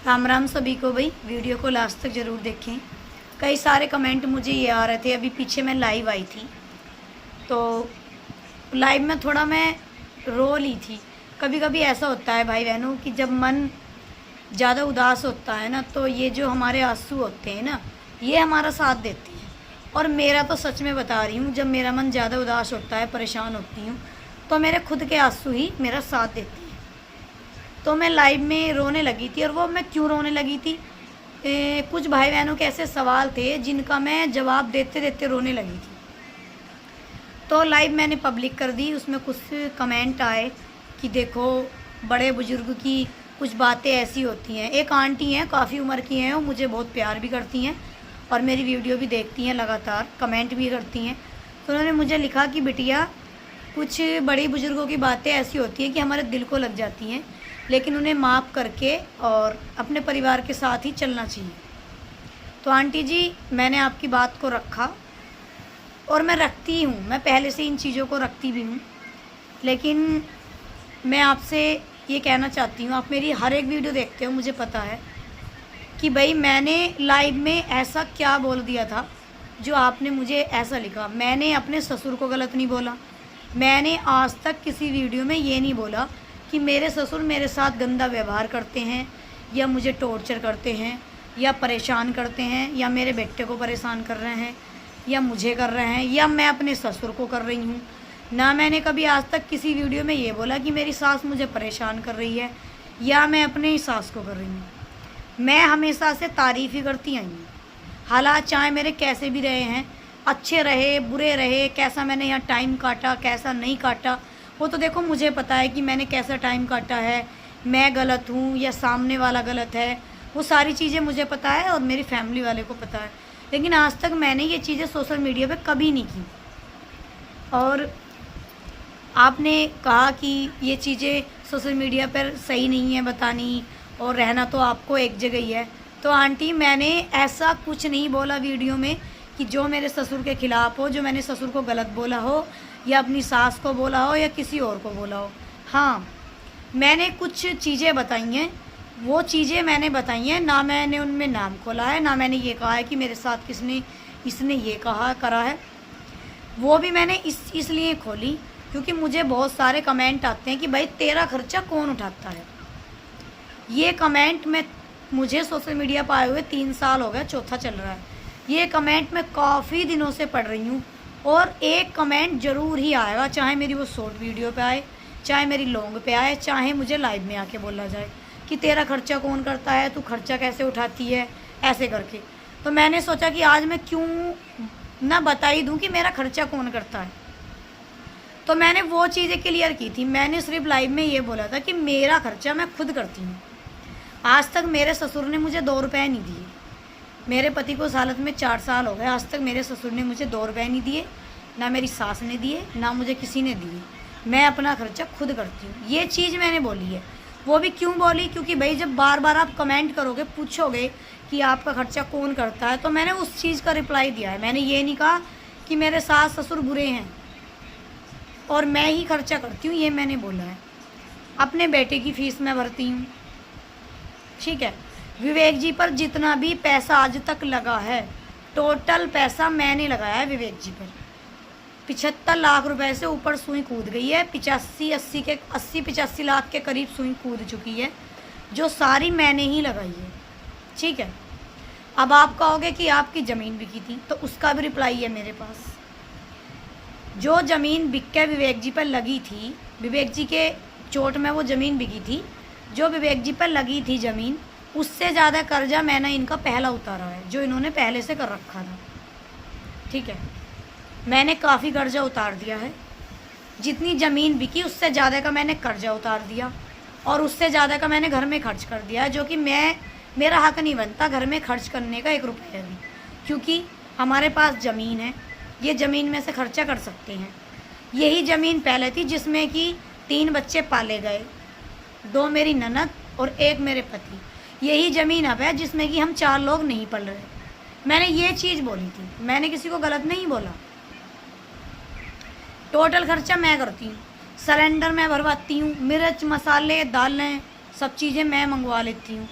राम राम सभी को। भाई वीडियो को लास्ट तक ज़रूर देखें। कई सारे कमेंट मुझे ये आ रहे थे। अभी पीछे मैं लाइव आई थी तो लाइव में थोड़ा मैं रो ली थी। कभी कभी ऐसा होता है भाई बहनों कि जब मन ज़्यादा उदास होता है ना, तो ये जो हमारे आंसू होते हैं ना, ये हमारा साथ देते हैं। और मेरा तो सच में बता रही हूँ, जब मेरा मन ज़्यादा उदास होता है, परेशान होती हूँ, तो मेरे खुद के आंसू ही मेरा साथ देते हैं। तो मैं लाइव में रोने लगी थी। और वो मैं क्यों रोने लगी थी, कुछ भाई बहनों के ऐसे सवाल थे जिनका मैं जवाब देते देते रोने लगी थी। तो लाइव मैंने पब्लिक कर दी। उसमें कुछ कमेंट आए कि देखो बड़े बुजुर्ग की कुछ बातें ऐसी होती हैं। एक आंटी हैं, काफ़ी उम्र की हैं, वो मुझे बहुत प्यार भी करती हैं और मेरी वीडियो भी देखती हैं लगातार, कमेंट भी करती हैं। तो उन्होंने मुझे लिखा कि बिटिया, कुछ बड़ी बुजुर्गों की बातें ऐसी होती हैं कि हमारे दिल को लग जाती हैं, लेकिन उन्हें माफ़ करके और अपने परिवार के साथ ही चलना चाहिए। तो आंटी जी, मैंने आपकी बात को रखा और मैं रखती हूँ, मैं पहले से इन चीज़ों को रखती भी हूँ। लेकिन मैं आपसे ये कहना चाहती हूँ, आप मेरी हर एक वीडियो देखते हो, मुझे पता है कि भाई मैंने लाइव में ऐसा क्या बोल दिया था जो आपने मुझे ऐसा लिखा। मैंने अपने ससुर को गलत नहीं बोला। मैंने आज तक किसी वीडियो में ये नहीं बोला कि मेरे ससुर मेरे साथ गंदा व्यवहार करते हैं या मुझे टॉर्चर करते हैं या परेशान करते हैं या मेरे बेटे को परेशान कर रहे हैं या मुझे कर रहे हैं या मैं अपने ससुर को कर रही हूँ। ना मैंने कभी आज तक किसी वीडियो में ये बोला कि मेरी सास मुझे परेशान कर रही है या मैं अपने ही सास को कर रही हूँ। मैं हमेशा से तारीफ़ ही करती आई हूँ। हालात चाहे मेरे कैसे भी रहे हैं, अच्छे रहे बुरे रहे, कैसा मैंने यहाँ टाइम काटा कैसा नहीं काटा, वो तो देखो मुझे पता है कि मैंने कैसा टाइम काटा है, मैं गलत हूँ या सामने वाला गलत है, वो सारी चीज़ें मुझे पता है और मेरी फैमिली वाले को पता है। लेकिन आज तक मैंने ये चीज़ें सोशल मीडिया पे कभी नहीं की। और आपने कहा कि ये चीज़ें सोशल मीडिया पर सही नहीं है बतानी और रहना तो आपको एक जगह ही है। तो आंटी, मैंने ऐसा कुछ नहीं बोला वीडियो में कि जो मेरे ससुर के ख़िलाफ़ हो, जो मैंने ससुर को गलत बोला हो या अपनी सास को बोला हो या किसी और को बोला हो। हाँ, मैंने कुछ चीज़ें बताई हैं, वो चीज़ें मैंने बताई हैं। ना मैंने उनमें नाम खोला है, ना मैंने ये कहा है कि मेरे साथ इसने ये कहा करा है। वो भी मैंने इसलिए खोली क्योंकि मुझे बहुत सारे कमेंट आते हैं कि भाई तेरा खर्चा कौन उठाता है। ये कमेंट मुझे सोशल मीडिया पर आए हुए 3 साल हो गए, चौथा चल रहा है। ये कमेंट मैं काफ़ी दिनों से पढ़ रही हूँ और एक कमेंट ज़रूर ही आएगा, चाहे मेरी वो शॉर्ट वीडियो पे आए, चाहे मेरी लॉन्ग पे आए, चाहे मुझे लाइव में आके बोला जाए कि तेरा खर्चा कौन करता है, तू खर्चा कैसे उठाती है, ऐसे करके। तो मैंने सोचा कि आज मैं क्यों ना बता ही दूँ कि मेरा खर्चा कौन करता है। तो मैंने वो चीज़ें क्लियर की थी। मैंने सिर्फ लाइव में ये बोला था कि मेरा खर्चा मैं खुद करती हूँ। आज तक मेरे ससुर ने मुझे 2 रुपये नहीं दिए। मेरे पति को इस हालत में 4 साल हो गए, आज तक मेरे ससुर ने मुझे 2 रुपये नहीं दिए, ना मेरी सास ने दिए, ना मुझे किसी ने दिए। मैं अपना खर्चा खुद करती हूँ। ये चीज़ मैंने बोली है। वो भी क्यों बोली, क्योंकि भाई जब बार बार आप कमेंट करोगे, पूछोगे कि आपका खर्चा कौन करता है, तो मैंने उस चीज़ का रिप्लाई दिया है। मैंने ये नहीं कहा कि मेरे सास ससुर बुरे हैं और मैं ही खर्चा करती हूँ, ये मैंने बोला है। अपने बेटे की फ़ीस मैं भरती हूँ, ठीक है। विवेक जी पर जितना भी पैसा आज तक लगा है, टोटल पैसा मैंने लगाया है विवेक जी पर। 75 लाख रुपए से ऊपर सुई कूद गई है। 80-85 लाख के करीब सुई कूद चुकी है, जो सारी मैंने ही लगाई है, ठीक है। अब आप कहोगे कि आपकी ज़मीन बिकी थी, तो उसका भी रिप्लाई है मेरे पास। जो ज़मीन बिक के विवेक जी पर लगी थी, विवेक जी के चोट में वो ज़मीन बिकी थी, जो विवेक जी पर लगी थी ज़मीन, उससे ज़्यादा कर्जा मैंने इनका पहला उतारा है, जो इन्होंने पहले से कर रखा था, ठीक है। मैंने काफ़ी कर्जा उतार दिया है। जितनी ज़मीन बिकी उससे ज़्यादा का मैंने कर्जा उतार दिया और उससे ज़्यादा का मैंने घर में खर्च कर दिया है, जो कि मेरा हक नहीं बनता घर में खर्च करने का 1 रुपया भी, क्योंकि हमारे पास ज़मीन है, ये ज़मीन में से खर्चा कर सकते हैं। यही ज़मीन पहले थी जिसमें कि 3 बच्चे पाले गए, 2 मेरी ननद और 1 मेरे पति। यही ज़मीन अब है जिसमें कि हम 4 लोग नहीं पल रहे। मैंने ये चीज़ बोली थी, मैंने किसी को गलत नहीं बोला। टोटल खर्चा मैं करती हूँ, सिलेंडर मैं भरवाती हूँ, मिर्च मसाले दालें सब चीज़ें मैं मंगवा लेती हूँ।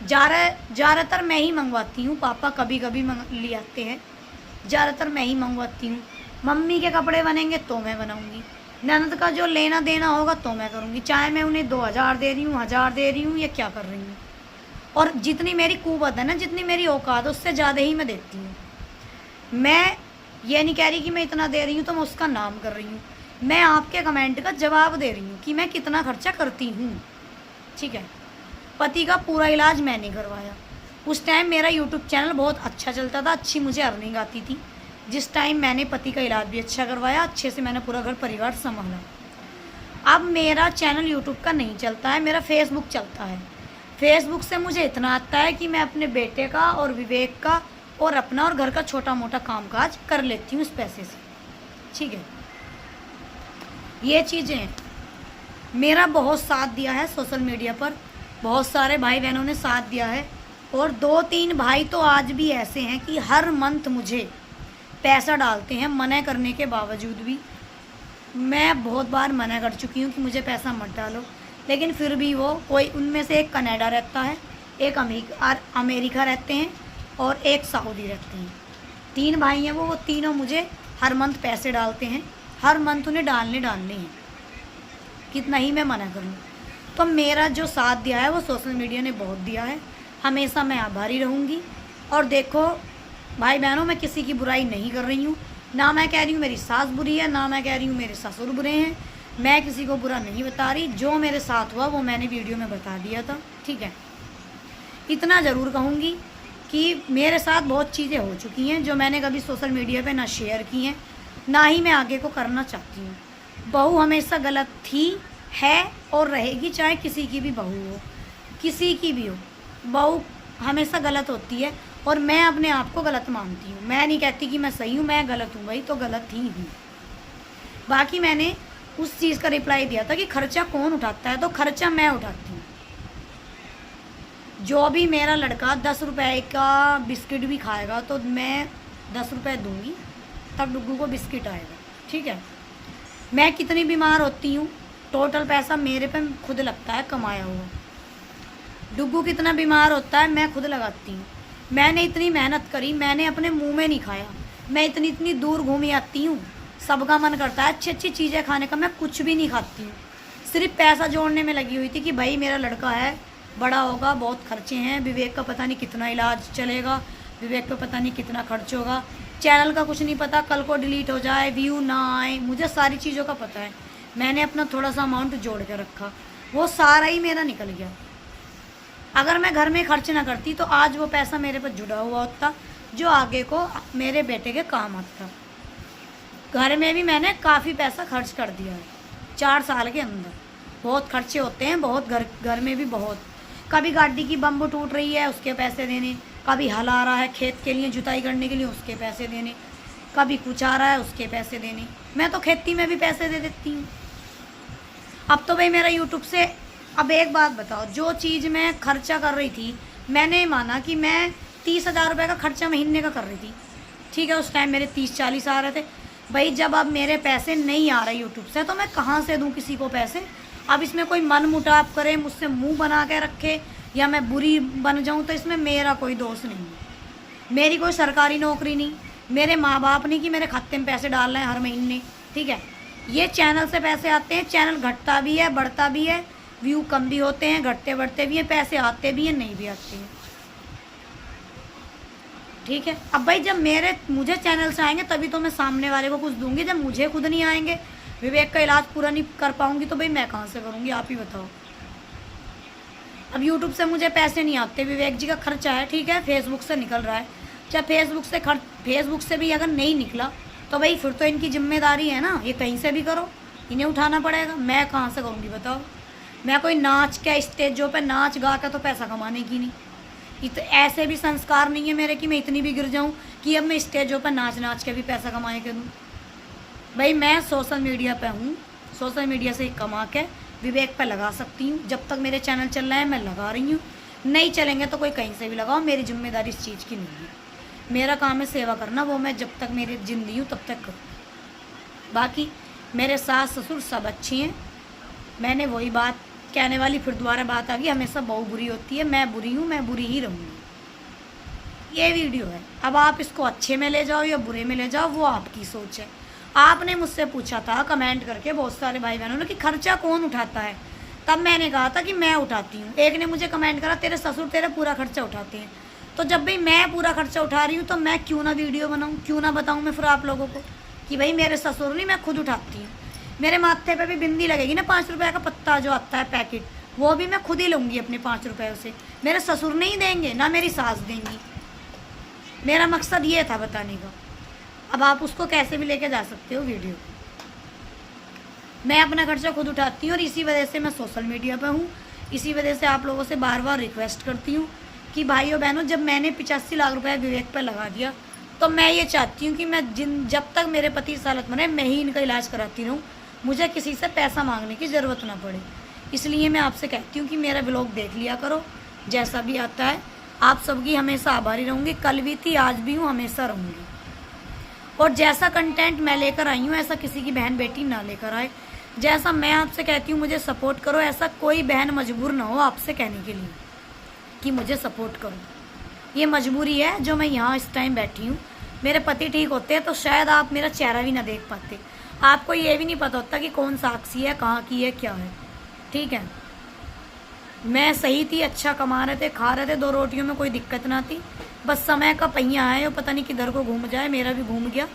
ज़्यादातर मैं ही मंगवाती हूँ, पापा कभी कभी ले आते हैं, ज़्यादातर मैं ही मंगवाती हूँ। मम्मी के कपड़े बनेंगे तो मैं बनाऊँगी, ननद का जो लेना देना होगा तो मैं करूँगी, चाहे मैं उन्हें 2000 दे रही हूँ, 1000 दे रही हूँ, या क्या कर रही हूँ। और जितनी मेरी कुवत है ना, जितनी मेरी औकात, उससे ज़्यादा ही मैं देती हूँ। मैं ये नहीं कह रही कि मैं इतना दे रही हूँ तो मैं उसका नाम कर रही हूँ, मैं आपके कमेंट का जवाब दे रही हूँ कि मैं कितना खर्चा करती हूँ। ठीक है, पति का पूरा इलाज मैंने करवाया। उस टाइम मेरा यूट्यूब चैनल बहुत अच्छा चलता था, अच्छी मुझे अर्निंग आती थी। जिस टाइम मैंने पति का इलाज भी अच्छा करवाया, अच्छे से मैंने पूरा घर परिवार संभाला। अब मेरा चैनल यूट्यूब का नहीं चलता है, मेरा फेसबुक चलता है। फेसबुक से मुझे इतना आता है कि मैं अपने बेटे का और विवेक का और अपना और घर का छोटा मोटा कामकाज कर लेती हूँ उस पैसे से। ठीक है, ये चीज़ें मेरा बहुत साथ दिया है सोशल मीडिया पर, बहुत सारे भाई बहनों ने साथ दिया है। और 2-3 भाई तो आज भी ऐसे हैं कि हर मंथ मुझे पैसा डालते हैं, मना करने के बावजूद भी। मैं बहुत बार मना कर चुकी हूँ कि मुझे पैसा मत डालो, लेकिन फिर भी वो कोई, उनमें से एक कनाडा रहता है, एक अमेरिका रहते हैं और एक सऊदी रहते हैं। 3 भाई हैं वो तीनों मुझे हर मंथ पैसे डालते हैं, हर मंथ उन्हें डालने हैं, कितना ही मैं मना करूँ। तो मेरा जो साथ दिया है वो सोशल मीडिया ने बहुत दिया है, हमेशा मैं आभारी रहूँगी। और देखो भाई बहनों, मैं किसी की बुराई नहीं कर रही हूँ, ना मैं कह रही हूँ मेरी सास बुरी है, ना मैं कह रही हूँ मेरे ससुर बुरे हैं, मैं किसी को बुरा नहीं बता रही। जो मेरे साथ हुआ वो मैंने वीडियो में बता दिया था। ठीक है, इतना ज़रूर कहूँगी कि मेरे साथ बहुत चीज़ें हो चुकी हैं जो मैंने कभी सोशल मीडिया पे ना शेयर की हैं, ना ही मैं आगे को करना चाहती हूँ। बहू हमेशा गलत थी, है और रहेगी, चाहे किसी की भी बहू हो, किसी की भी हो, बहू हमेशा गलत होती है। और मैं अपने आप को गलत मानती हूँ, मैं नहीं कहती कि मैं सही हूँ, मैं गलत हूँ भाई, तो गलत ही हूँ। बाकी मैंने उस चीज़ का रिप्लाई दिया था कि खर्चा कौन उठाता है, तो खर्चा मैं उठाती हूँ। जो भी मेरा लड़का 10 रुपए का बिस्किट भी खाएगा तो मैं 10 रुपये दूँगी, तब डुग्गू को बिस्किट आएगा। ठीक है, मैं कितनी बीमार होती हूँ, टोटल पैसा मेरे पे खुद लगता है कमाया हुआ। डुग्गू कितना बीमार होता है मैं खुद लगाती हूँ। मैंने इतनी मेहनत करी, मैंने अपने मुंह में नहीं खाया, मैं इतनी दूर घूमी आती हूँ, सबका मन करता है अच्छी अच्छी चीज़ें खाने का, मैं कुछ भी नहीं खाती हूँ, सिर्फ पैसा जोड़ने में लगी हुई थी कि भाई मेरा लड़का है, बड़ा होगा, बहुत खर्चे हैं, विवेक का पता नहीं कितना इलाज चलेगा, विवेक पे पता नहीं कितना खर्च होगा, चैनल का कुछ नहीं पता, कल को डिलीट हो जाए, व्यू ना आए, मुझे सारी चीज़ों का पता है। मैंने अपना थोड़ा सा अमाउंट जोड़ के रखा, वो सारा ही मेरा निकल गया। अगर मैं घर में खर्च ना करती तो आज वो पैसा मेरे पर जुड़ा हुआ होता, जो आगे को मेरे बेटे के काम आता। घर में भी मैंने काफ़ी पैसा खर्च कर दिया है 4 साल के अंदर, बहुत खर्चे होते हैं, बहुत घर में भी बहुत। कभी गाड़ी की बम्ब टूट रही है उसके पैसे देने, कभी हल आ रहा है खेत के लिए जुताई करने के लिए उसके पैसे देने, कभी कुछ आ रहा है उसके पैसे देने। मैं तो खेती में भी पैसे दे देती हूँ। अब तो भाई मेरा यूट्यूब से, अब एक बात बताओ, जो चीज़ मैं खर्चा कर रही थी, मैंने माना कि मैं 30,000 रुपये का खर्चा महीने का कर रही थी। ठीक है, उस टाइम मेरे 30-40 आ रहे थे। भाई जब अब मेरे पैसे नहीं आ रहे यूट्यूब से, तो मैं कहाँ से दूँ किसी को पैसे। अब इसमें कोई मन मुटाव करे, मुझसे मुंह बना के रखे, या मैं बुरी बन जाऊँ, तो इसमें मेरा कोई दोष नहीं है। मेरी कोई सरकारी नौकरी नहीं, मेरे माँ बाप नहीं कि मेरे खाते में पैसे डाल रहे हैं हर महीने। ठीक है, ये चैनल से पैसे आते हैं, चैनल घटता भी है, बढ़ता भी है, व्यू कम भी होते हैं, घटते बढ़ते भी हैं, पैसे आते भी हैं, नहीं भी आते हैं। ठीक है, अब भाई जब मुझे चैनल से आएंगे तभी तो मैं सामने वाले को कुछ दूंगी। जब मुझे खुद नहीं आएंगे, विवेक का इलाज पूरा नहीं कर पाऊंगी, तो भाई मैं कहाँ से करूँगी, आप ही बताओ। अब यूट्यूब से मुझे पैसे नहीं आते, विवेक जी का खर्चा है, ठीक है, फेसबुक से निकल रहा है। जब फेसबुक से भी अगर नहीं निकला तो भाई फिर तो इनकी जिम्मेदारी है ना, ये कहीं से भी करो, इन्हें उठाना पड़ेगा। मैं कहाँ से करूँगी बताओ। मैं कोई नाच के स्टेजों पे नाच गा के तो पैसा कमाने की नहीं, ऐसे भी संस्कार नहीं है मेरे कि मैं इतनी भी गिर जाऊँ कि अब मैं स्टेजों पर नाच के भी पैसा कमाने के दूँ। भाई मैं सोशल मीडिया पे हूँ, सोशल मीडिया से कमा के विवेक पे लगा सकती हूँ। जब तक मेरे चैनल चल रहा है मैं लगा रही हूँ, नहीं चलेंगे तो कोई कहीं से भी लगाओ, मेरी जिम्मेदारी इस चीज़ की नहीं है। मेरा काम है सेवा करना, वो मैं जब तक मेरी जिंदगी हूँ तब तक करूँ। बाकी मेरे सास ससुर सब अच्छे हैं। मैंने वही बात कहने वाली फिर दोबारा बात आ गई, हमेशा बहू बुरी होती है, मैं बुरी हूँ, मैं बुरी ही रहूँगी। ये वीडियो है, अब आप इसको अच्छे में ले जाओ या बुरे में ले जाओ, वो आपकी सोच है। आपने मुझसे पूछा था कमेंट करके बहुत सारे भाई बहनों ने कि खर्चा कौन उठाता है, तब मैंने कहा था कि मैं उठाती हूँ। एक ने मुझे कमेंट करा तेरे ससुर तेरा पूरा खर्चा उठाते हैं। तो जब भाई मैं पूरा खर्चा उठा रही हूँ तो मैं क्यों ना वीडियो बनाऊँ, क्यों ना बताऊँ मैं फिर आप लोगों को कि भाई मेरे ससुर नहीं, मैं खुद उठाती हूँ। मेरे माथे पे भी बिंदी लगेगी ना 5 रुपये का पत्ता जो आता है पैकेट, वो भी मैं खुद ही लूँगी अपने 5 रुपये से। मेरे ससुर नहीं देंगे ना मेरी सास देंगी। मेरा मकसद ये था बताने का। अब आप उसको कैसे भी लेके जा सकते हो वीडियो। मैं अपना खर्चा खुद उठाती हूँ और इसी वजह से मैं सोशल मीडिया पर हूँ। इसी वजह से आप लोगों से बार बार रिक्वेस्ट करती हूँ कि भाइयों बहनों, जब मैंने 85 लाख रुपए विवेक पर लगा दिया तो मैं ये चाहती हूँ कि मैं जब तक मेरे पति इस हालत में रहे मैं ही इनका इलाज कराती रहूँ, मुझे किसी से पैसा मांगने की ज़रूरत ना पड़े। इसलिए मैं आपसे कहती हूँ कि मेरा ब्लॉग देख लिया करो, जैसा भी आता है। आप सबकी हमेशा आभारी रहूँगी, कल भी थी आज भी हूँ, हमेशा रहूँगी। और जैसा कंटेंट मैं लेकर आई हूँ ऐसा किसी की बहन बेटी ना लेकर आए। जैसा मैं आपसे कहती हूँ मुझे सपोर्ट करो, ऐसा कोई बहन मजबूर ना हो आपसे कहने के लिए कि मुझे सपोर्ट करो। ये मजबूरी है जो मैं यहाँ इस टाइम बैठी हूँ। मेरे पति ठीक होते हैं तो शायद आप मेरा चेहरा भी ना देख पाते, आपको ये भी नहीं पता होता कि कौन साक्षी है, कहाँ की है, क्या है। ठीक है, मैं सही थी, अच्छा कमा रहे थे, खा रहे थे, 2 रोटियों में कोई दिक्कत ना थी। बस समय का पहिया है, वो पता नहीं किधर को घूम जाए, मेरा भी घूम गया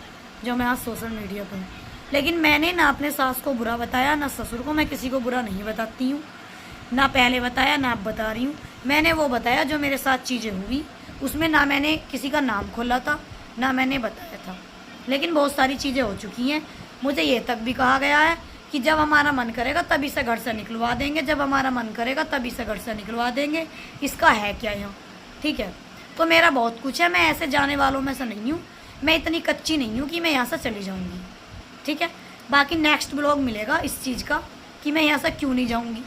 जो मैं आज सोशल मीडिया पर हूँ। लेकिन मैंने ना अपने सास को बुरा बताया ना ससुर को, मैं किसी को बुरा नहीं बताती हूँ, ना पहले बताया ना अब बता रही हूँ। मैंने वो बताया जो मेरे साथ चीज़ें हुई, उसमें ना मैंने किसी का नाम खोला था ना मैंने बताया था। लेकिन बहुत सारी चीज़ें हो चुकी हैं। मुझे ये तक भी कहा गया है कि जब हमारा मन करेगा तभी से घर से निकलवा देंगे, जब हमारा मन करेगा तभी से घर से निकलवा देंगे। इसका है क्या यहाँ? ठीक है, तो मेरा बहुत कुछ है, मैं ऐसे जाने वालों में से नहीं हूँ, मैं इतनी कच्ची नहीं हूँ कि मैं यहाँ से चली जाऊँगी। ठीक है, बाकी नेक्स्ट ब्लॉग मिलेगा इस चीज़ का कि मैं यहाँ से क्यों नहीं जाऊँगी।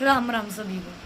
राम राम सभी को।